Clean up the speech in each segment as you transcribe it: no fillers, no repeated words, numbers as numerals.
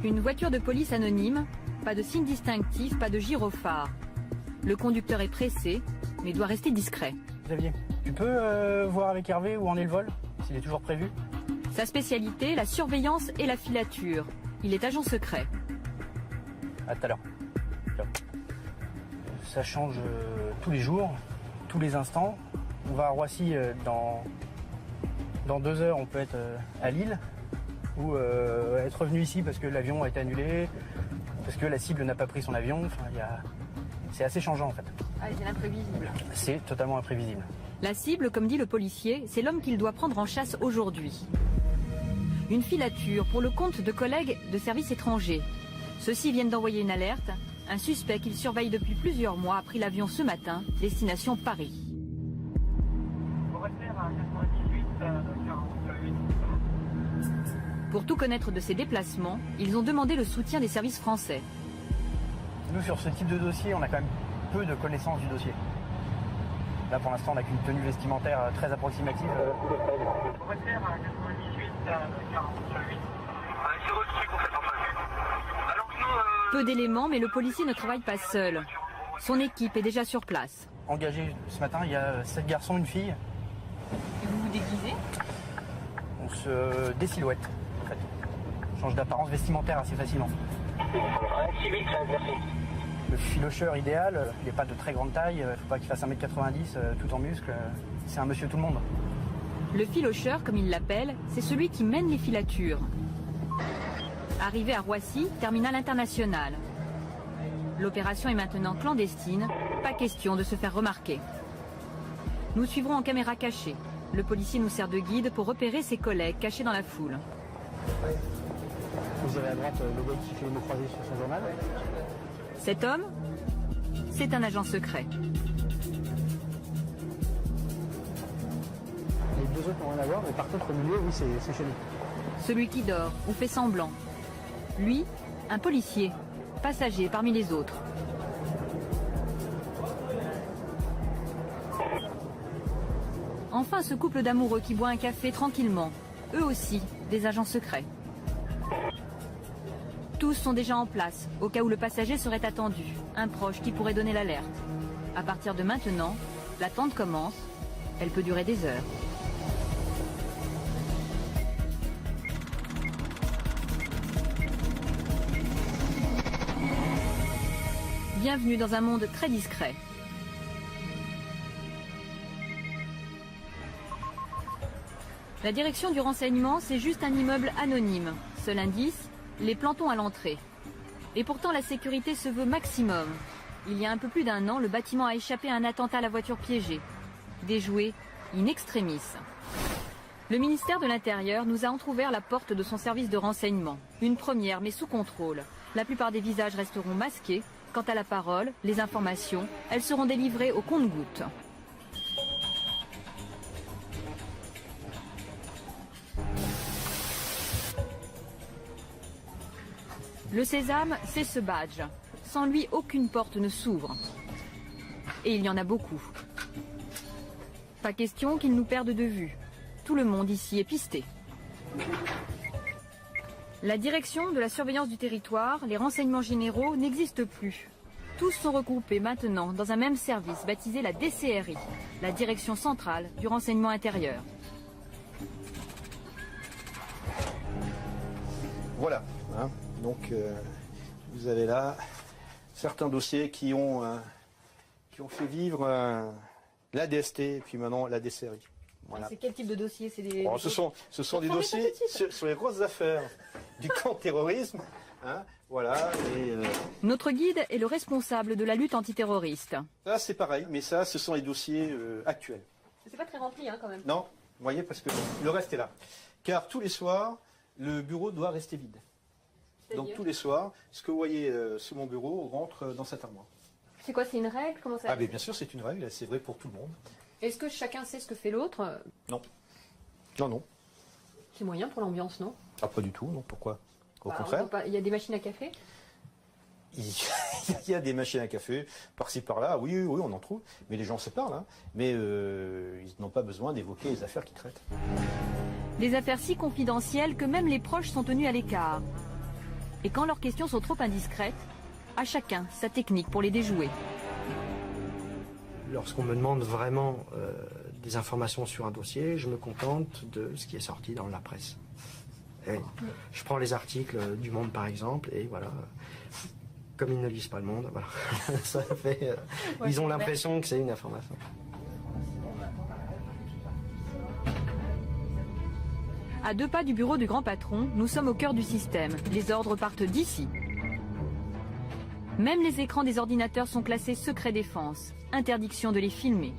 Une voiture de police anonyme, pas de signe distinctif, pas de gyrophare. Le conducteur est pressé, mais doit rester discret. Xavier, tu peux voir avec Hervé où en est le vol, s'il est toujours prévu? Sa spécialité, la surveillance et la filature. Il est agent secret. À tout à l'heure. Ça change tous les jours, tous les instants. On va à Roissy dans 2 heures, on peut être à Lille ou être revenu ici parce que l'avion a été annulé, parce que la cible n'a pas pris son avion. Enfin, c'est assez changeant en fait. Ah, c'est imprévisible. C'est totalement imprévisible. La cible, comme dit le policier, c'est l'homme qu'il doit prendre en chasse aujourd'hui. Une filature pour le compte de collègues de services étrangers. Ceux-ci viennent d'envoyer une alerte. Un suspect qu'il surveille depuis plusieurs mois a pris l'avion ce matin, destination Paris. Pour tout connaître de ses déplacements, ils ont demandé le soutien des services français. Nous, sur ce type de dossier, on a quand même peu de connaissances du dossier. Là, pour l'instant, on n'a qu'une tenue vestimentaire très approximative. Peu d'éléments, mais le policier ne travaille pas seul. Son équipe est déjà sur place. Engagé ce matin, il y a 7 garçons, une fille. Et vous vous déguisez? On se désilhouette, en fait. On change d'apparence vestimentaire assez facilement. Le filocheur idéal, il n'est pas de très grande taille, il ne faut pas qu'il fasse 1m90 tout en muscles. C'est un monsieur tout le monde. Le filocheur, comme il l'appelle, c'est celui qui mène les filatures. Arrivé à Roissy, terminal international. L'opération est maintenant clandestine, pas question de se faire remarquer. Nous suivrons en caméra cachée. Le policier nous sert de guide pour repérer ses collègues cachés dans la foule. Vous avez à droite le gars qui fait une croisée sur son journal. Cet homme, c'est un agent secret. Les 2 autres n'ont rien à voir, mais par contre au milieu, oui, c'est chez nous. Celui qui dort ou fait semblant. Lui, un policier, passager parmi les autres. Enfin, ce couple d'amoureux qui boit un café tranquillement. Eux aussi, des agents secrets. Tous sont déjà en place, au cas où le passager serait attendu. Un proche qui pourrait donner l'alerte. À partir de maintenant, l'attente commence. Elle peut durer des heures. Bienvenue dans un monde très discret. La direction du renseignement, c'est juste un immeuble anonyme. Seul indice, les plantons à l'entrée. Et pourtant, la sécurité se veut maximum. Il y a un peu plus d'1 an, le bâtiment a échappé à un attentat à la voiture piégée. Déjoué in extremis. Le ministère de l'Intérieur nous a entrouvert la porte de son service de renseignement. Une première, mais sous contrôle. La plupart des visages resteront masqués. Quant à la parole, les informations, elles seront délivrées au compte-gouttes. Le sésame, c'est ce badge. Sans lui, aucune porte ne s'ouvre. Et il y en a beaucoup. Pas question qu'ils nous perdent de vue. Tout le monde ici est pisté. La direction de la surveillance du territoire, les renseignements généraux n'existent plus. Tous sont regroupés maintenant dans un même service baptisé la DCRI, la Direction centrale du renseignement intérieur. Voilà, hein, donc vous avez là certains dossiers qui ont fait vivre la DST et puis maintenant la DCRI. Voilà. C'est quel type de dossier? C'est des... Bon, ce sont des dossiers sur les grosses affaires du contre-terrorisme. Hein, voilà. Notre guide est le responsable de la lutte antiterroriste. Ça c'est pareil, mais ça ce sont les dossiers actuels. C'est pas très rempli quand même. Non, vous voyez, parce que le reste est là. Car tous les soirs, le bureau doit rester vide. Donc tous les soirs, ce que vous voyez sous mon bureau rentre dans cette armoire. C'est quoi, c'est une règle? Comment ça? Ah mais bien sûr c'est une règle, c'est vrai pour tout le monde. Est-ce que chacun sait ce que fait l'autre? Non. Non, non. C'est moyen pour l'ambiance, non? Ah pas du tout, non, pourquoi? Au Bah, contraire. il y a des machines à café? Il y a des machines à café, par-ci par-là, oui, on en trouve, mais les gens se parlent, hein. Mais ils n'ont pas besoin d'évoquer les affaires qu'ils traitent. Des affaires si confidentielles que même les proches sont tenus à l'écart. Et quand leurs questions sont trop indiscrètes, à chacun sa technique pour les déjouer. Lorsqu'on me demande vraiment des informations sur un dossier, je me contente de ce qui est sorti dans la presse. Et je prends les articles du Monde par exemple, et voilà, comme ils ne lisent pas le Monde, voilà. Ça fait, ils ont l'impression que c'est une information. À 2 pas du bureau du grand patron, nous sommes au cœur du système. Les ordres partent d'ici. Même les écrans des ordinateurs sont classés secret défense. Interdiction de les filmer.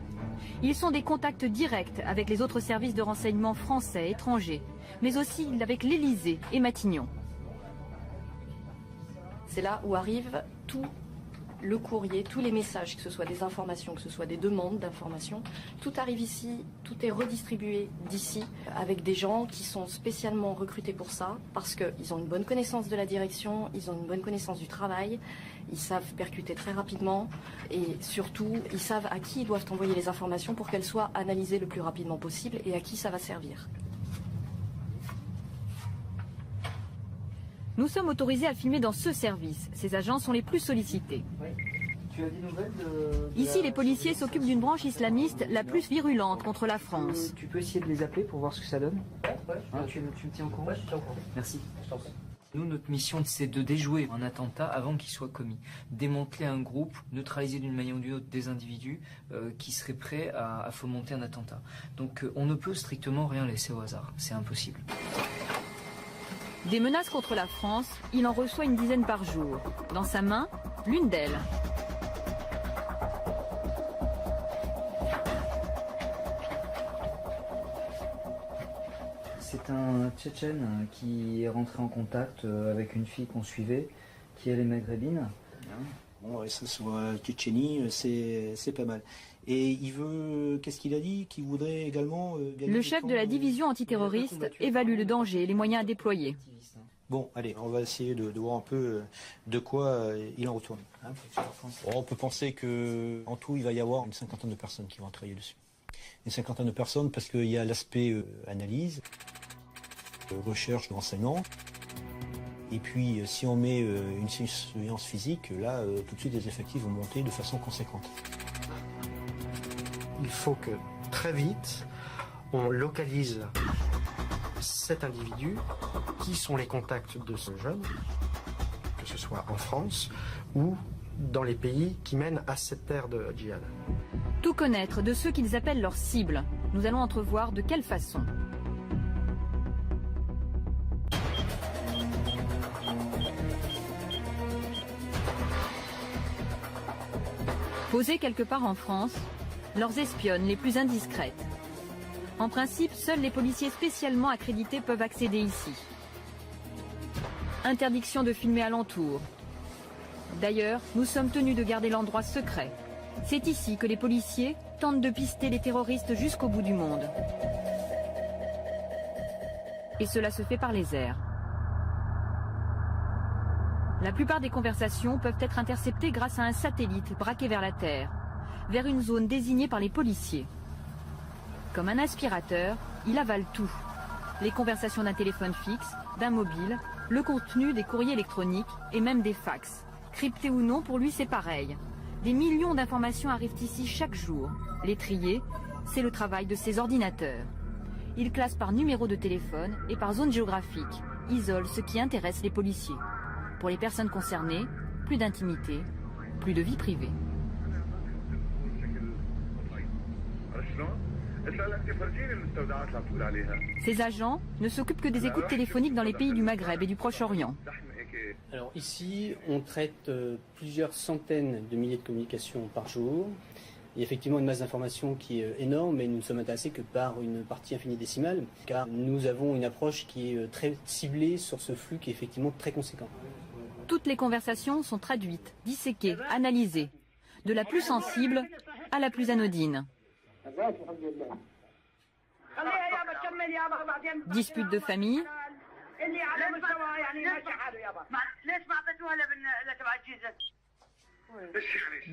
Ils sont des contacts directs avec les autres services de renseignement français, étrangers, mais aussi avec l'Élysée et Matignon. C'est là où arrive tout le courrier, tous les messages, que ce soit des informations, que ce soit des demandes d'informations. Tout arrive ici, tout est redistribué d'ici, avec des gens qui sont spécialement recrutés pour ça, parce qu'ils ont une bonne connaissance de la direction, ils ont une bonne connaissance du travail, ils savent percuter très rapidement, et surtout, ils savent à qui ils doivent envoyer les informations pour qu'elles soient analysées le plus rapidement possible et à qui ça va servir. Nous sommes autorisés à filmer dans ce service. Ces agents sont les plus sollicités. Oui. Tu as des nouvelles Ici, les policiers s'occupent d'une branche islamiste la plus virulente contre la France. Tu peux essayer de les appeler pour voir ce que ça donne? Hein, tu me tiens au courant? Ouais, je suis au courant. Merci. Je t'en prie. Nous, notre mission, c'est de déjouer un attentat avant qu'il soit commis. Démanteler un groupe, neutraliser d'une manière ou d'une autre des individus qui seraient prêts à fomenter un attentat. Donc on ne peut strictement rien laisser au hasard. C'est impossible. Des menaces contre la France, il en reçoit une dizaine par jour. Dans sa main, l'une d'elles. C'est un Tchétchène qui est rentré en contact avec une fille qu'on suivait, qui elle est maghrébine. Bon, et ça sur Tchétchénie, c'est pas mal. Et il veut, qu'est-ce qu'il a dit? Qu'il voudrait également gagner Le du chef temps, de la division antiterroriste évalue le danger et les moyens à déployer. Bon, allez, on va essayer de voir un peu de quoi il en retourne. Hein. Bon, on peut penser qu'en tout, il va y avoir une cinquantaine de personnes qui vont travailler dessus. Une cinquantaine de personnes parce qu'il y a l'aspect analyse, recherche, renseignement. Et puis, si on met une surveillance physique, là, tout de suite, les effectifs vont monter de façon conséquente. Il faut que très vite, on localise cet individu, qui sont les contacts de ce jeune, que ce soit en France ou dans les pays qui mènent à cette terre de djihad. Tout connaître de ceux qu'ils appellent leurs cibles. Nous allons entrevoir de quelle façon. Posées quelque part en France, leurs espionnes les plus indiscrètes. En principe, seuls les policiers spécialement accrédités peuvent accéder ici. Interdiction de filmer alentour. D'ailleurs, nous sommes tenus de garder l'endroit secret. C'est ici que les policiers tentent de pister les terroristes jusqu'au bout du monde. Et cela se fait par les airs. La plupart des conversations peuvent être interceptées grâce à un satellite braqué vers la Terre, vers une zone désignée par les policiers. Comme un aspirateur, il avale tout. Les conversations d'un téléphone fixe, d'un mobile, le contenu des courriers électroniques et même des fax. Cryptés ou non, pour lui c'est pareil. Des millions d'informations arrivent ici chaque jour. Les trier, c'est le travail de ces ordinateurs. Il classe par numéro de téléphone et par zone géographique, isole ce qui intéresse les policiers. Pour les personnes concernées, plus d'intimité, plus de vie privée. Ces agents ne s'occupent que des écoutes téléphoniques dans les pays du Maghreb et du Proche-Orient. Alors ici, on traite plusieurs centaines de milliers de communications par jour. Il y a effectivement une masse d'informations qui est énorme, mais nous ne sommes intéressés que par une partie infinitésimale, car nous avons une approche qui est très ciblée sur ce flux qui est effectivement très conséquent. Toutes les conversations sont traduites, disséquées, analysées, de la plus sensible à la plus anodine. Disputes de famille,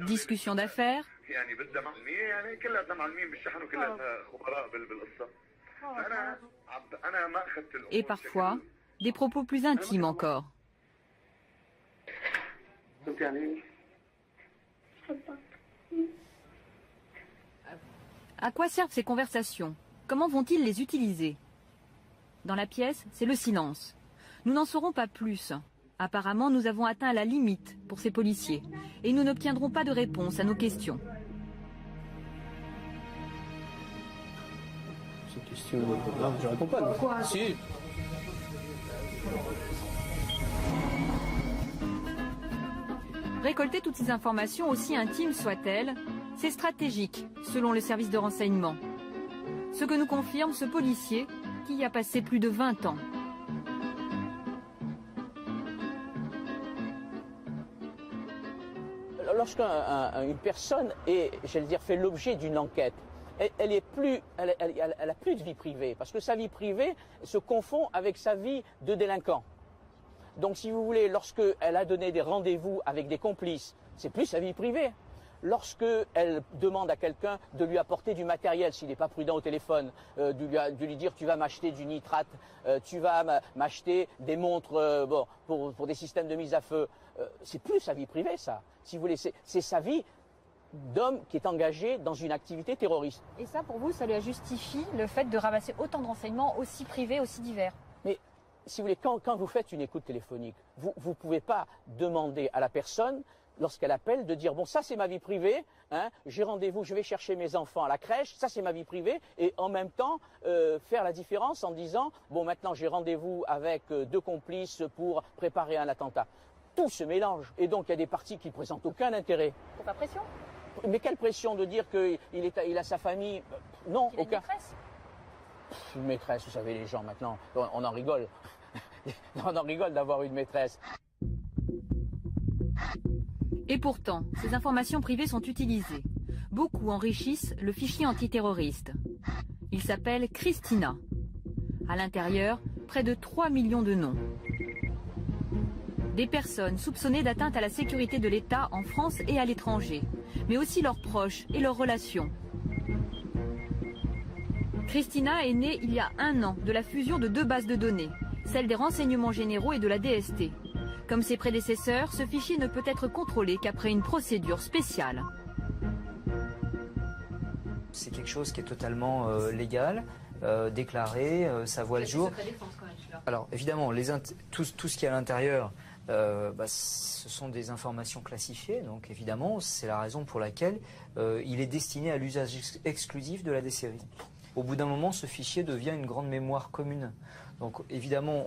discussions d'affaires, et parfois des propos plus intimes encore. perdu. À quoi servent ces conversations? Comment vont-ils les utiliser? Dans la pièce, c'est le silence. Nous n'en saurons pas plus. Apparemment, nous avons atteint la limite pour ces policiers et nous n'obtiendrons pas de réponse à nos questions. Ces questions, non, je réponds pas. Pourquoi? Si. Récolter toutes ces informations, aussi intimes soient-elles, c'est stratégique, selon le service de renseignement. Ce que nous confirme ce policier qui y a passé plus de 20 ans. Lorsqu'une personne est, j'allais dire, fait l'objet d'une enquête, elle a plus de vie privée, parce que sa vie privée se confond avec sa vie de délinquant. Donc si vous voulez, lorsqu'elle a donné des rendez-vous avec des complices, c'est plus sa vie privée. Lorsqu'elle demande à quelqu'un de lui apporter du matériel, s'il n'est pas prudent au téléphone, de lui dire tu vas m'acheter du nitrate, tu vas m'acheter des montres pour des systèmes de mise à feu, c'est plus sa vie privée ça. Si vous voulez, c'est sa vie d'homme qui est engagé dans une activité terroriste. Et ça, pour vous, ça lui justifie le fait de ramasser autant de renseignements aussi privés, aussi divers? Mais si vous voulez, quand vous faites une écoute téléphonique, vous ne pouvez pas demander à la personne, lorsqu'elle appelle, de dire bon, ça c'est ma vie privée, hein, j'ai rendez-vous, je vais chercher mes enfants à la crèche, ça c'est ma vie privée, et en même temps faire la différence en disant bon, maintenant j'ai rendez-vous avec 2 complices pour préparer un attentat. Tout se mélange, et donc il y a des parties qui ne présentent aucun intérêt. C'est pas pression? Mais quelle pression de dire qu'il a sa famille? Non, aucun. Une maîtresse, vous savez, les gens maintenant, on en rigole. On en rigole d'avoir une maîtresse. Et pourtant, ces informations privées sont utilisées. Beaucoup enrichissent le fichier antiterroriste. Il s'appelle Christina. À l'intérieur, près de 3 millions de noms. Des personnes soupçonnées d'atteinte à la sécurité de l'État en France et à l'étranger, mais aussi leurs proches et leurs relations. Christina est née il y a 1 an de la fusion de 2 bases de données, celle des renseignements généraux et de la DST. Comme ses prédécesseurs, ce fichier ne peut être contrôlé qu'après une procédure spéciale. C'est quelque chose qui est totalement légal, déclaré, ça voit le jour. Alors évidemment, tout ce qui est à l'intérieur, ce sont des informations classifiées, donc évidemment c'est la raison pour laquelle il est destiné à l'usage exclusif de la DCRI. Au bout d'un moment, ce fichier devient une grande mémoire commune. Donc évidemment,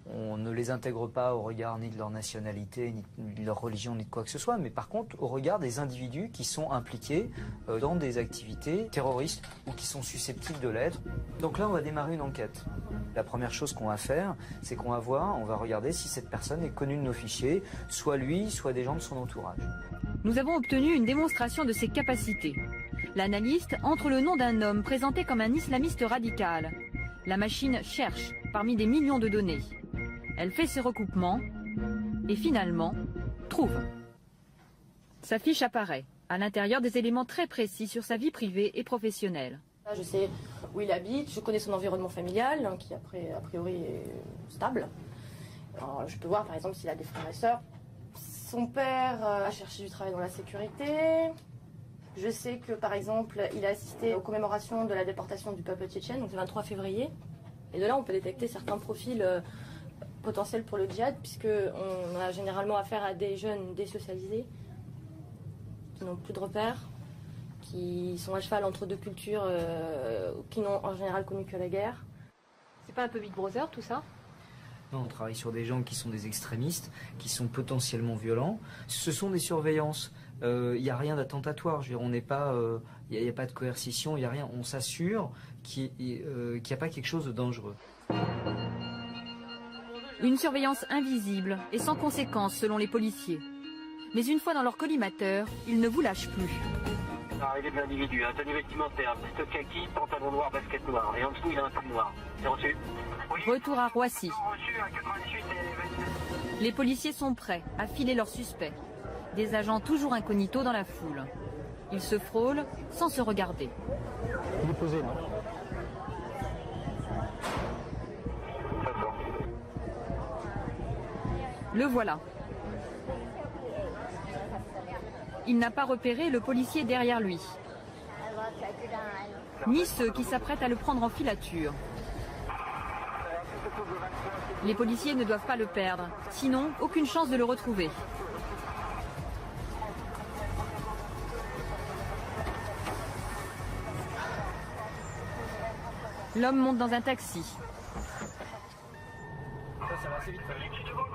on ne les intègre pas au regard ni de leur nationalité, ni de leur religion, ni de quoi que ce soit, mais par contre au regard des individus qui sont impliqués dans des activités terroristes ou qui sont susceptibles de l'être. Donc là, on va démarrer une enquête. La première chose qu'on va faire, c'est qu'on va regarder si cette personne est connue de nos fichiers, soit lui, soit des gens de son entourage. Nous avons obtenu une démonstration de ses capacités. L'analyste entre le nom d'un homme présenté comme un islamiste radical. La machine cherche parmi des millions de données. Elle fait ses recoupements et finalement trouve. Sa fiche apparaît, à l'intérieur des éléments très précis sur sa vie privée et professionnelle. Je sais où il habite, je connais son environnement familial, qui a priori est stable. Alors, je peux voir par exemple s'il a des frères et sœurs. Son père a cherché du travail dans la sécurité. Je sais que par exemple, il a assisté aux commémorations de la déportation du peuple tchétchène, donc le 23 février. Et de là, on peut détecter certains profils potentiels pour le djihad, puisqu'on a généralement affaire à des jeunes désocialisés, qui n'ont plus de repères, qui sont à cheval entre 2 cultures, qui n'ont en général connu que la guerre. C'est pas un peu Big Brother tout ça? Non, on travaille sur des gens qui sont des extrémistes, qui sont potentiellement violents. Ce sont des surveillances. Il n'y a rien d'attentatoire. On n'est pas, il n'y a pas de coercition, il n'y a rien. On s'assure qu'il n'y a pas quelque chose de dangereux. Une surveillance invisible et sans conséquence selon les policiers. Mais une fois dans leur collimateur, ils ne vous lâchent plus. Arrivée de l'individu, tenue vestimentaire, veste kaki, pantalon noir, basket noir. Et en dessous, il a un pull noir. C'est reçu? Oui. Retour à Roissy. Reçu à 98 et... Les policiers sont prêts à filer leurs suspects. Des agents toujours incognito dans la foule. Ils se frôlent sans se regarder. Il est posé, non? Le voilà. Il n'a pas repéré le policier derrière lui, ni ceux qui s'apprêtent à le prendre en filature. Les policiers ne doivent pas le perdre, sinon aucune chance de le retrouver. L'homme monte dans un taxi.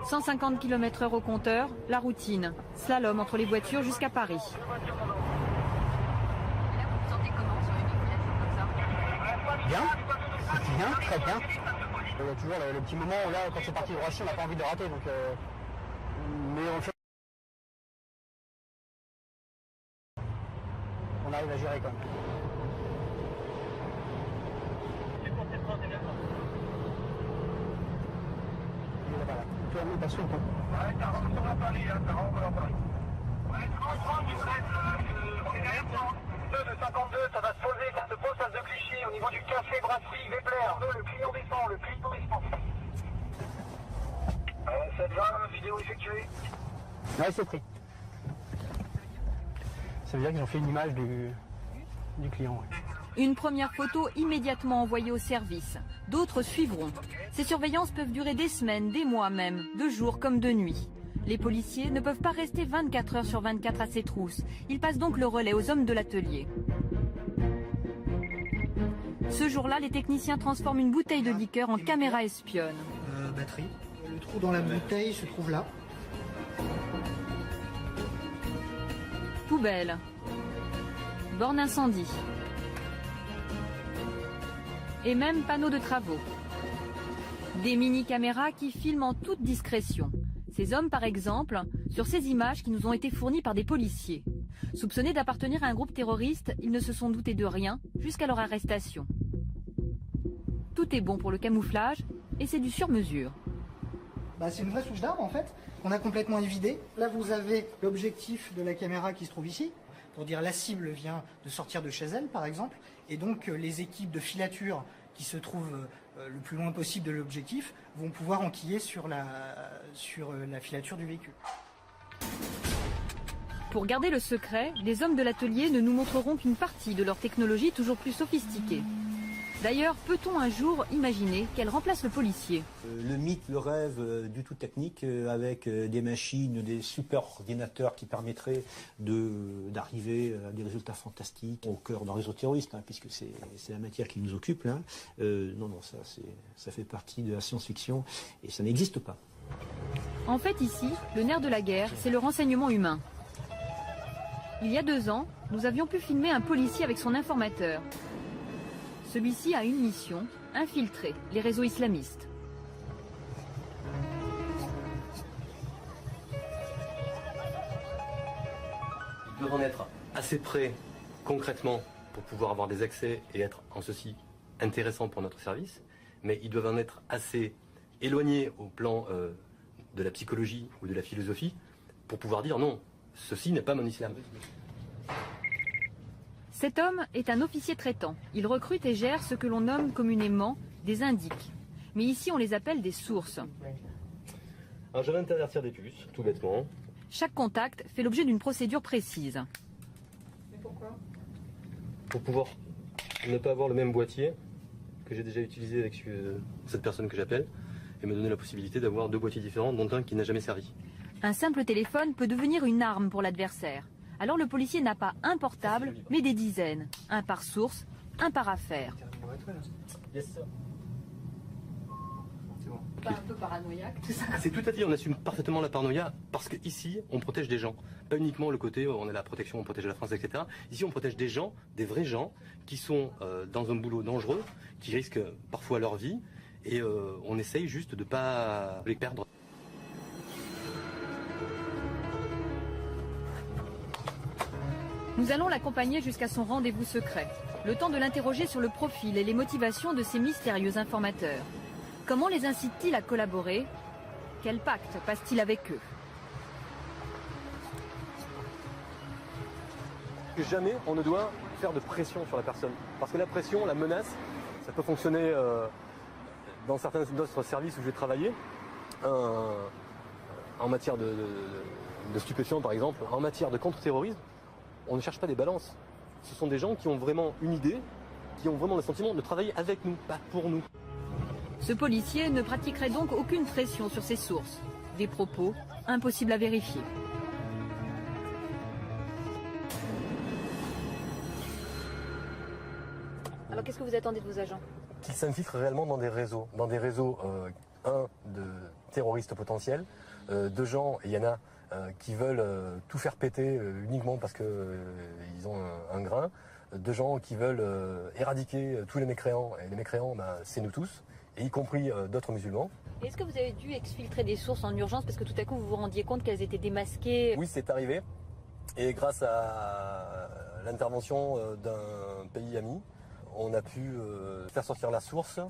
150 km/h au compteur, la routine. Slalom entre les voitures jusqu'à Paris. Bien, très bien. Il y a toujours le petit moment où là, quand c'est parti de Roissy, on n'a pas envie de rater. Donc, mais on le fait. On arrive à gérer quand même. Ouais, 40 sur la Paris, 40 sur la Paris. Ouais, 30, vous êtes, on est derrière 32 de 52, ça va se poser, ça se pose, ça se Clichy, au niveau du café brasserie, Vepler, le client descend, le client descend. 720, vidéo effectuée. Ouais, c'est pris. Ça veut dire qu'ils ont fait une image du client. Ouais. Une première photo immédiatement envoyée au service. D'autres suivront. Ces surveillances peuvent durer des semaines, des mois même, de jour comme de nuit. Les policiers ne peuvent pas rester 24 heures sur 24 à ces trousses. Ils passent donc le relais aux hommes de l'atelier. Ce jour-là, les techniciens transforment une bouteille de liqueur en caméra espionne. Batterie. Le trou dans la bouteille se trouve là. Poubelle. Borne incendie. Et même panneaux de travaux. Des mini-caméras qui filment en toute discrétion. Ces hommes, par exemple, sur ces images qui nous ont été fournies par des policiers. Soupçonnés d'appartenir à un groupe terroriste, ils ne se sont doutés de rien jusqu'à leur arrestation. Tout est bon pour le camouflage et c'est du sur-mesure. C'est une vraie souche d'armes en fait, qu'on a complètement évidée. Là vous avez l'objectif de la caméra qui se trouve ici, pour dire la cible vient de sortir de chez elle par exemple, et donc les équipes de filature qui se trouvent le plus loin possible de l'objectif vont pouvoir enquiller sur la filature du véhicule. Pour garder le secret, les hommes de l'atelier ne nous montreront qu'une partie de leur technologie toujours plus sophistiquée. D'ailleurs, peut-on un jour imaginer qu'elle remplace le policier? Le mythe, le rêve du tout technique avec des machines, des super ordinateurs qui permettraient d'arriver à des résultats fantastiques au cœur d'un réseau terroriste, puisque c'est la matière qui nous occupe. Là. Non, ça fait partie de la science-fiction et ça n'existe pas. En fait, ici, le nerf de la guerre, c'est le renseignement humain. Il y a 2 ans, nous avions pu filmer un policier avec son informateur. Celui-ci a une mission, infiltrer les réseaux islamistes. Ils doivent en être assez près concrètement pour pouvoir avoir des accès et être en ceci intéressants pour notre service, mais ils doivent en être assez éloignés au plan de la psychologie ou de la philosophie pour pouvoir dire non, ceci n'est pas mon islam. Cet homme est un officier traitant. Il recrute et gère ce que l'on nomme communément des indiques. Mais ici, on les appelle des sources. Alors, je vais intervertir des puces, tout bêtement. Chaque contact fait l'objet d'une procédure précise. Mais pourquoi? Pour pouvoir ne pas avoir le même boîtier que j'ai déjà utilisé avec cette personne que j'appelle et me donner la possibilité d'avoir 2 boîtiers différents, dont un qui n'a jamais servi. Un simple téléphone peut devenir une arme pour l'adversaire. Alors le policier n'a pas un portable, mais des dizaines. Un par source, un par affaire. Pas un peu paranoïaque, c'est ça? C'est tout à fait, on assume parfaitement la paranoïa parce qu'ici, on protège des gens. Pas uniquement le côté, on est la protection, on protège la France, etc. Ici, on protège des gens, des vrais gens, qui sont dans un boulot dangereux, qui risquent parfois leur vie, et on essaye juste de ne pas les perdre. Nous allons l'accompagner jusqu'à son rendez-vous secret. Le temps de l'interroger sur le profil et les motivations de ces mystérieux informateurs. Comment les incite-t-il à collaborer? Quel pacte passe-t-il avec eux? Jamais on ne doit faire de pression sur la personne. Parce que la pression, la menace, ça peut fonctionner dans certains d'autres services où j'ai travaillé, en matière de stupéfiants par exemple, en matière de contre-terrorisme. on ne cherche pas des balances. Ce sont des gens qui ont vraiment une idée, qui ont vraiment le sentiment de travailler avec nous, pas pour nous. Ce policier ne pratiquerait donc aucune pression sur ses sources. Des propos impossibles à vérifier. Alors qu'est-ce que vous attendez de vos agents? Qu'ils s'infiltrent réellement dans des réseaux. Dans des réseaux, de terroristes potentiels, de gens, et il y en a qui veulent tout faire péter uniquement parce qu'ils ont un grain, de gens qui veulent éradiquer tous les mécréants, et les mécréants, c'est nous tous, et y compris d'autres musulmans. Est-ce que vous avez dû exfiltrer des sources en urgence parce que tout à coup vous vous rendiez compte qu'elles étaient démasquées? Oui, c'est arrivé, et grâce à l'intervention d'un pays ami, on a pu faire sortir la source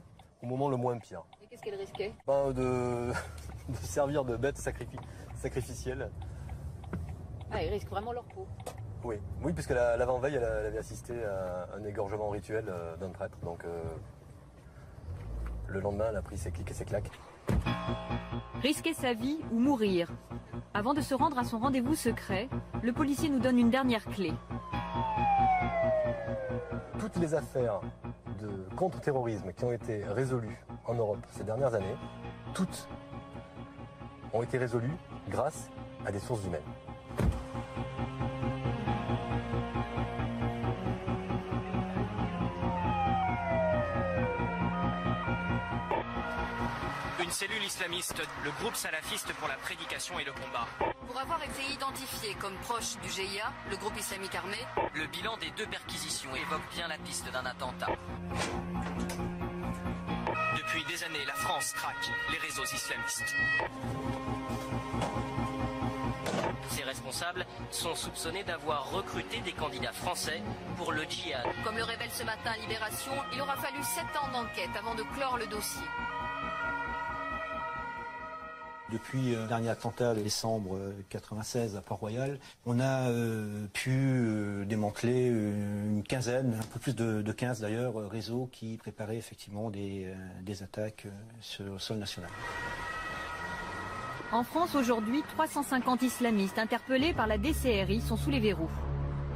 au moment le moins pire. Et qu'est-ce qu'elle risquait? De servir de bête sacrificielle. Ah, ils risquent vraiment leur peau. Oui, parce que l'avant-veille, elle avait assisté à un égorgement rituel d'un prêtre. Donc le lendemain, elle a pris ses clics et ses claques. Risquer sa vie ou mourir. Avant de se rendre à son rendez-vous secret, le policier nous donne une dernière clé. Toutes les affaires de contre-terrorisme qui ont été résolues en Europe ces dernières années, toutes ont été résolues grâce à des sources humaines. Une cellule islamiste, le groupe salafiste pour la prédication et le combat. Pour avoir été identifié comme proche du GIA, le groupe islamique armé, Le bilan des 2 perquisitions évoque bien la piste d'un attentat. Depuis des années, la France traque les réseaux islamistes. Ces responsables sont soupçonnés d'avoir recruté des candidats français pour le djihad. Comme le révèle ce matin Libération, il aura fallu 7 ans d'enquête avant de clore le dossier. Depuis le dernier attentat de décembre 1996 à Port-Royal, on a pu démanteler une quinzaine, un peu plus de 15 d'ailleurs, réseaux qui préparaient effectivement des attaques sur le sol national. En France aujourd'hui, 350 islamistes interpellés par la DCRI sont sous les verrous.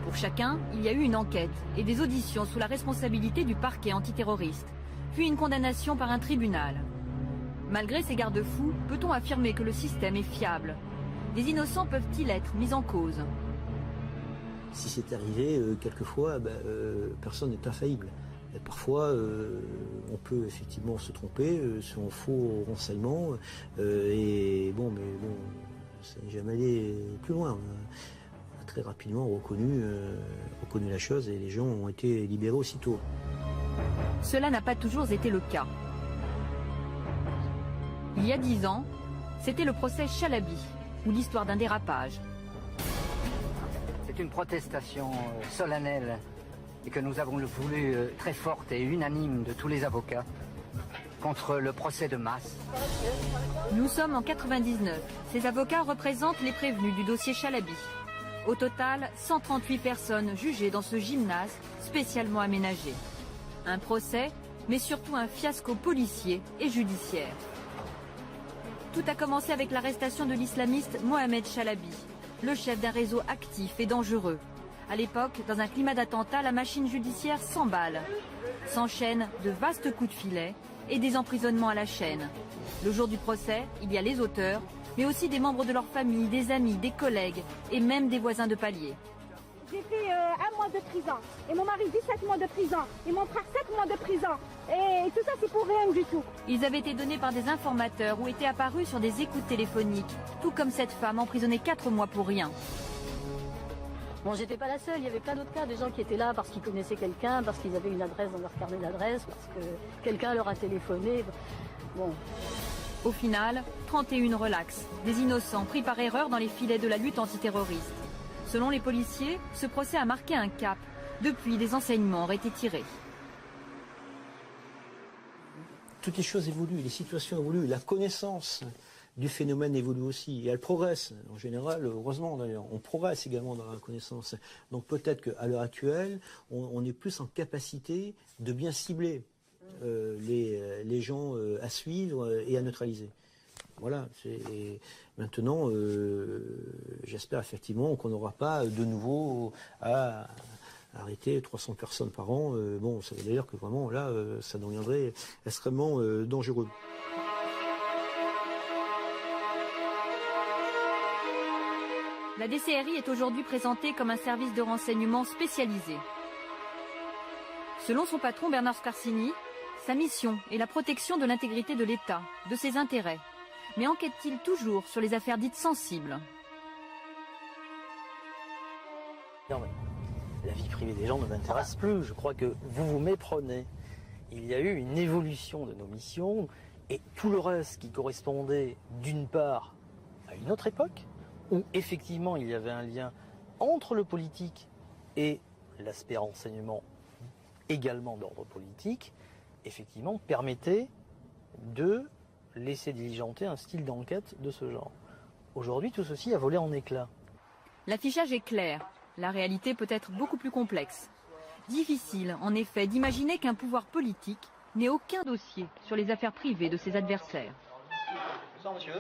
Pour chacun, il y a eu une enquête et des auditions sous la responsabilité du parquet antiterroriste, puis une condamnation par un tribunal. Malgré ces garde-fous, peut-on affirmer que le système est fiable? Des innocents peuvent-ils être mis en cause? Si c'est arrivé, quelquefois, personne n'est infaillible. Et parfois, on peut effectivement se tromper, sur un faux renseignement, ça n'est jamais allé plus loin. On a très rapidement reconnu la chose et les gens ont été libérés aussitôt. Cela n'a pas toujours été le cas. Il y a 10 ans, c'était le procès Chalabi, ou l'histoire d'un dérapage. C'est une protestation solennelle et que nous avons voulu très forte et unanime de tous les avocats contre le procès de masse. Nous sommes en 99. Ces avocats représentent les prévenus du dossier Chalabi. Au total, 138 personnes jugées dans ce gymnase spécialement aménagé. Un procès, mais surtout un fiasco policier et judiciaire. Tout a commencé avec l'arrestation de l'islamiste Mohamed Chalabi, le chef d'un réseau actif et dangereux. À l'époque, dans un climat d'attentat, la machine judiciaire s'emballe. S'enchaînent de vastes coups de filet et des emprisonnements à la chaîne. Le jour du procès, il y a les auteurs, mais aussi des membres de leur famille, des amis, des collègues et même des voisins de palier. J'ai fait 1 mois de prison, et mon mari 17 mois de prison, et mon frère 7 mois de prison. Et tout ça, c'est pour rien du tout. Ils avaient été donnés par des informateurs ou étaient apparus sur des écoutes téléphoniques, tout comme cette femme emprisonnée 4 mois pour rien. Bon, j'étais pas la seule, il y avait plein d'autres cas, des gens qui étaient là parce qu'ils connaissaient quelqu'un, parce qu'ils avaient une adresse dans leur carnet d'adresse, parce que quelqu'un leur a téléphoné. Bon. Au final, 31 relax, des innocents pris par erreur dans les filets de la lutte antiterroriste. Selon les policiers, ce procès a marqué un cap. Depuis, des enseignements auraient été tirés. Toutes les choses évoluent, les situations évoluent, la connaissance du phénomène évolue aussi, et elle progresse. En général, heureusement d'ailleurs, on progresse également dans la connaissance. Donc peut-être qu'à l'heure actuelle, on est plus en capacité de bien cibler les gens à suivre et à neutraliser. Voilà. Maintenant, j'espère effectivement qu'on n'aura pas de nouveau à arrêter 300 personnes par an. Bon, ça veut dire que vraiment, là, ça deviendrait extrêmement dangereux. La DCRI est aujourd'hui présentée comme un service de renseignement spécialisé. Selon son patron Bernard Scarsini, sa mission est la protection de l'intégrité de l'État, de ses intérêts. Mais enquête-t-il toujours sur les affaires dites sensibles? Non, mais la vie privée des gens ne m'intéresse plus. Je crois que vous vous méprenez. Il y a eu une évolution de nos missions et tout le reste qui correspondait d'une part à une autre époque, où effectivement il y avait un lien entre le politique et l'aspect renseignement également d'ordre politique, effectivement permettait de laisser diligenter un style d'enquête de ce genre. Aujourd'hui, tout ceci a volé en éclats. L'affichage est clair. La réalité peut être beaucoup plus complexe. Difficile, en effet, d'imaginer qu'un pouvoir politique n'ait aucun dossier sur les affaires privées de ses adversaires. Bonsoir, monsieur.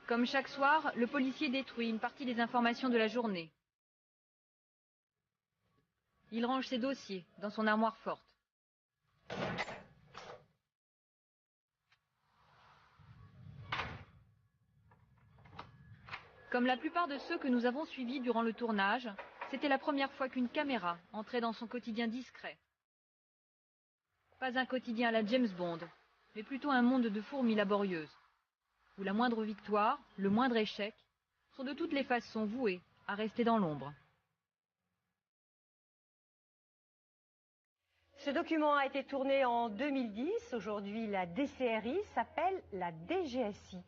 Comme chaque soir, le policier détruit une partie des informations de la journée. Il range ses dossiers dans son armoire forte. Comme la plupart de ceux que nous avons suivis durant le tournage, c'était la première fois qu'une caméra entrait dans son quotidien discret. Pas un quotidien à la James Bond, mais plutôt un monde de fourmis laborieuses, où la moindre victoire, le moindre échec, sont de toutes les façons voués à rester dans l'ombre. Ce document a été tourné en 2010. Aujourd'hui, la DCRI s'appelle la DGSI.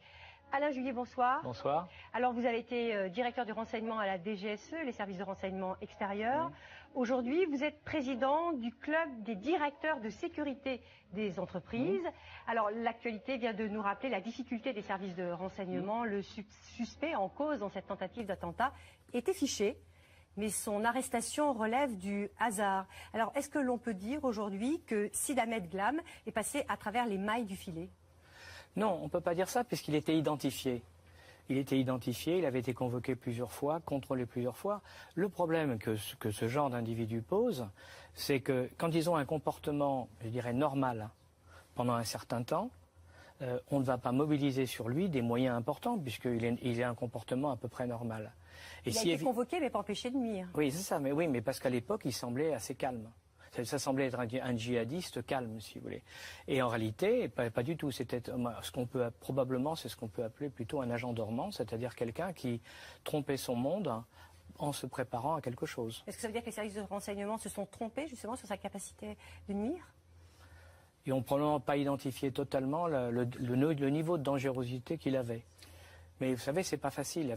Alain Juillet, bonsoir. Bonsoir. Alors, vous avez été directeur du renseignement à la DGSE, les services de renseignement extérieurs. Aujourd'hui, vous êtes président du club des directeurs de sécurité des entreprises. Alors, l'actualité vient de nous rappeler la difficulté des services de renseignement. Le suspect en cause dans cette tentative d'attentat était fiché, mais son arrestation relève du hasard. Alors, est-ce que l'on peut dire aujourd'hui que Sid Ahmed Glam est passé à travers les mailles du filet ? Non, on ne peut pas dire ça puisqu'il était identifié. Il était identifié, il avait été convoqué plusieurs fois, contrôlé plusieurs fois. Le problème que ce genre d'individu pose, c'est que quand ils ont un comportement, je dirais, normal pendant un certain temps, on ne va pas mobiliser sur lui des moyens importants puisqu'il a un comportement à peu près normal. Et il a été convoqué mais pas empêché de nuire. Oui, c'est ça, mais parce qu'à l'époque, il semblait assez calme. Ça semblait être un djihadiste calme, si vous voulez. Et en réalité, pas du tout. C'était probablement, c'est ce qu'on peut appeler plutôt un agent dormant, c'est-à-dire quelqu'un qui trompait son monde en se préparant à quelque chose. Est-ce que ça veut dire que les services de renseignement se sont trompés justement sur sa capacité de nuire ? Ils n'ont probablement pas identifié totalement le niveau de dangerosité qu'il avait. Mais vous savez, c'est pas facile.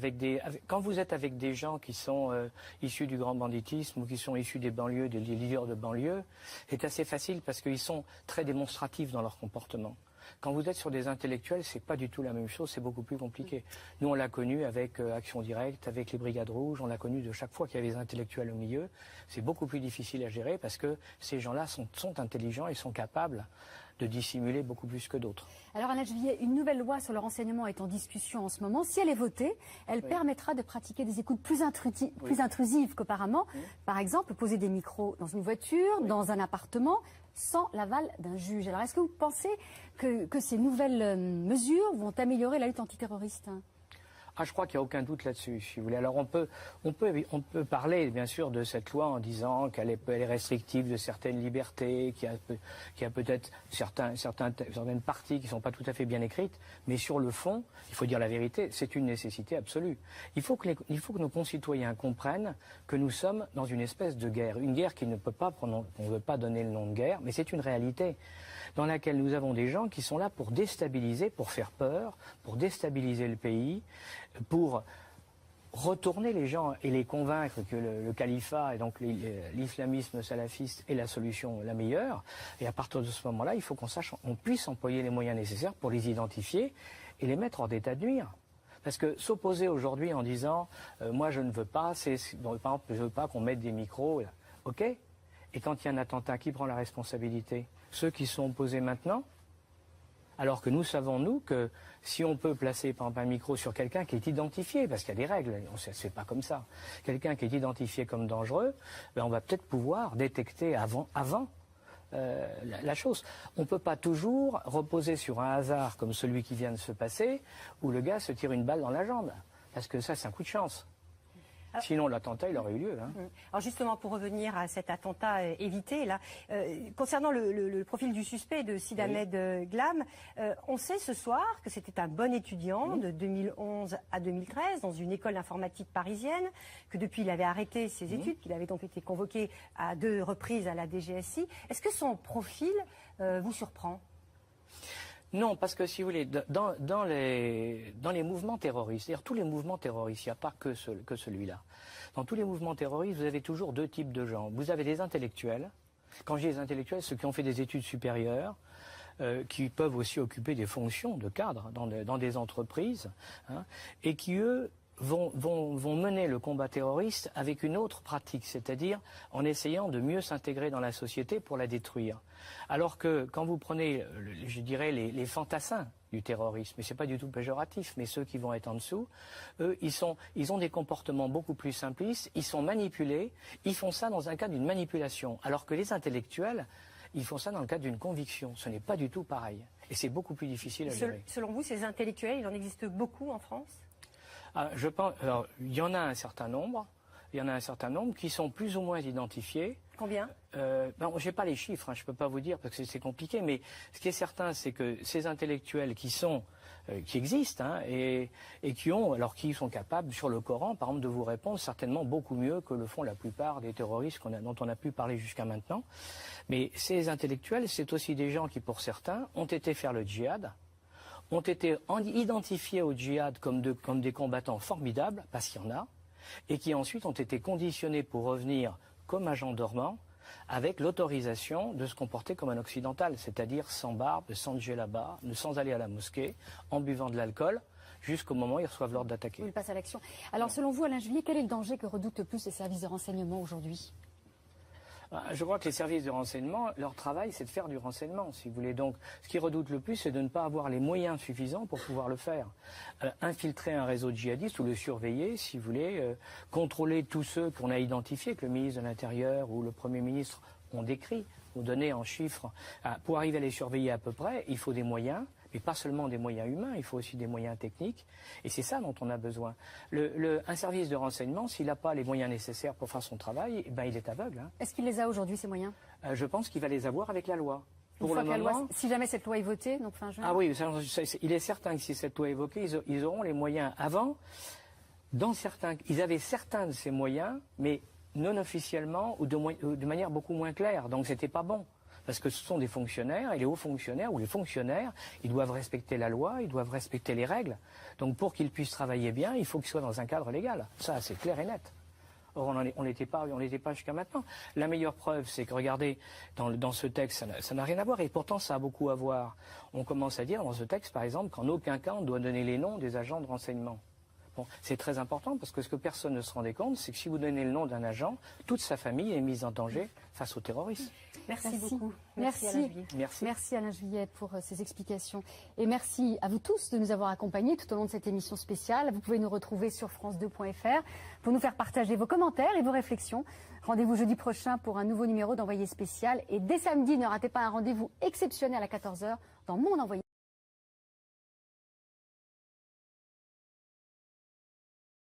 Quand vous êtes avec des gens qui sont issus du grand banditisme ou qui sont issus des banlieues, des leaders de banlieue, c'est assez facile parce qu'ils sont très démonstratifs dans leur comportement. Quand vous êtes sur des intellectuels, c'est pas du tout la même chose, c'est beaucoup plus compliqué. Nous, on l'a connu avec Action Directe, avec les Brigades Rouges, on l'a connu de chaque fois qu'il y avait des intellectuels au milieu. C'est beaucoup plus difficile à gérer parce que ces gens-là sont intelligents et sont capables de dissimuler beaucoup plus que d'autres. Alors Alain Juillet, une nouvelle loi sur le renseignement est en discussion en ce moment. Si elle est votée, elle permettra de pratiquer des écoutes plus intrusives qu'auparavant. Par exemple, poser des micros dans une voiture, dans un appartement, sans l'aval d'un juge. Alors est-ce que vous pensez que ces nouvelles mesures vont améliorer la lutte antiterroriste ? Je crois qu'il n'y a aucun doute là-dessus, si vous voulez. Alors on peut parler bien sûr de cette loi en disant qu'elle est restrictive de certaines libertés, qu'il y a peut-être certaines parties qui ne sont pas tout à fait bien écrites, mais sur le fond, il faut dire la vérité, c'est une nécessité absolue. Il faut que nos concitoyens comprennent que nous sommes dans une espèce de guerre, une guerre qui ne peut pas, on ne veut pas donner le nom de guerre, mais c'est une réalité dans laquelle nous avons des gens qui sont là pour déstabiliser, pour faire peur, pour déstabiliser le pays, pour retourner les gens et les convaincre que le califat et donc l'islamisme salafiste est la solution la meilleure. Et à partir de ce moment-là, il faut qu'on puisse employer les moyens nécessaires pour les identifier et les mettre hors d'état de nuire. Parce que s'opposer aujourd'hui en disant moi je ne veux pas, par exemple je ne veux pas qu'on mette des micros, ok. Et quand il y a un attentat, qui prend la responsabilité? Ceux qui sont opposés maintenant? Alors que nous savons, nous, que si on peut placer par exemple un micro sur quelqu'un qui est identifié, parce qu'il y a des règles, on ne se fait pas comme ça, quelqu'un qui est identifié comme dangereux, ben on va peut-être pouvoir détecter avant la chose. On ne peut pas toujours reposer sur un hasard comme celui qui vient de se passer, où le gars se tire une balle dans la jambe, parce que ça c'est un coup de chance. Sinon, l'attentat, il aurait eu lieu. Hein. Alors justement, pour revenir à cet attentat évité, là, concernant le profil du suspect de Sid Ahmed Glam, on sait ce soir que c'était un bon étudiant de 2011 à 2013 dans une école informatique parisienne, que depuis il avait arrêté ses études, qu'il avait donc été convoqué à 2 reprises à la DGSI. Est-ce que son profil vous surprend ? Non, parce que si vous voulez, dans les mouvements terroristes, c'est-à-dire tous les mouvements terroristes, il n'y a pas que celui-là. Dans tous les mouvements terroristes, vous avez toujours 2 types de gens. Vous avez des intellectuels. Quand je dis des intellectuels, ceux qui ont fait des études supérieures, qui peuvent aussi occuper des fonctions de cadre dans des entreprises, hein, et qui, eux, vont mener le combat terroriste avec une autre pratique, c'est-à-dire en essayant de mieux s'intégrer dans la société pour la détruire. Alors que quand vous prenez, je dirais, les fantassins du terrorisme, et c'est pas du tout péjoratif, mais ceux qui vont être en dessous, eux, ils ont des comportements beaucoup plus simplistes, ils sont manipulés, ils font ça dans un cadre d'une manipulation, alors que les intellectuels, ils font ça dans le cadre d'une conviction. Ce n'est pas du tout pareil, et c'est beaucoup plus difficile à gérer. Selon vous, ces intellectuels, il en existe beaucoup en France ? Je pense, alors, il y en a un certain nombre. Il y en a un certain nombre qui sont plus ou moins identifiés. Combien ? Je n'ai pas les chiffres, hein, je ne peux pas vous dire parce que c'est compliqué. Mais ce qui est certain, c'est que ces intellectuels qui existent hein, et qui sont capables sur le Coran, par exemple, de vous répondre certainement beaucoup mieux que le font la plupart des terroristes dont on a pu parler jusqu'à maintenant. Mais ces intellectuels, c'est aussi des gens qui, pour certains, ont été faire le djihad, ont été identifiés au djihad comme des combattants formidables, parce qu'il y en a, et qui ensuite ont été conditionnés pour revenir comme agents dormants, avec l'autorisation de se comporter comme un occidental, c'est-à-dire sans barbe, sans djellaba, sans aller à la mosquée, en buvant de l'alcool, jusqu'au moment où ils reçoivent l'ordre d'attaquer. Il passe à l'action. Alors selon vous, Alain Juillet, quel est le danger que redoutent le plus les services de renseignement aujourd'hui ? Je crois que les services de renseignement, leur travail, c'est de faire du renseignement, si vous voulez. Donc, ce qu'ils redoutent le plus, c'est de ne pas avoir les moyens suffisants pour pouvoir le faire. Infiltrer un réseau de djihadistes ou le surveiller, si vous voulez, contrôler tous ceux qu'on a identifiés, que le ministre de l'Intérieur ou le Premier ministre ont décrit, ont donné en chiffres. Pour arriver à les surveiller à peu près, il faut des moyens. Mais pas seulement des moyens humains, il faut aussi des moyens techniques. Et c'est ça dont on a besoin. Un service de renseignement, s'il n'a pas les moyens nécessaires pour faire son travail, eh ben, il est aveugle. Hein. Est-ce qu'il les a aujourd'hui, ces moyens ? Je pense qu'il va les avoir avec la loi. Pour le moment, si jamais cette loi est votée, donc fin juin. Ah oui, il est certain que si cette loi est votée, ils auront les moyens. Avant, ils avaient certains de ces moyens, mais non officiellement ou de manière beaucoup moins claire. Donc c'était pas bon. Parce que ce sont des fonctionnaires, et les hauts fonctionnaires ou les fonctionnaires, ils doivent respecter la loi, ils doivent respecter les règles. Donc pour qu'ils puissent travailler bien, il faut qu'ils soient dans un cadre légal. Ça, c'est clair et net. Or, on n'était pas jusqu'à maintenant. La meilleure preuve, c'est que, regardez, dans ce texte, ça n'a rien à voir, et pourtant ça a beaucoup à voir. On commence à dire dans ce texte, par exemple, qu'en aucun cas on doit donner les noms des agents de renseignement. Bon, c'est très important parce que ce que personne ne se rendait compte, c'est que si vous donnez le nom d'un agent, toute sa famille est mise en danger face aux terroristes. Merci beaucoup. Merci Alain Juillet. Merci Alain Juillet pour ces explications. Et merci à vous tous de nous avoir accompagnés tout au long de cette émission spéciale. Vous pouvez nous retrouver sur france2.fr pour nous faire partager vos commentaires et vos réflexions. Rendez-vous jeudi prochain pour un nouveau numéro d'Envoyé spécial. Et dès samedi, ne ratez pas un rendez-vous exceptionnel à 14h dans Mon Envoyé.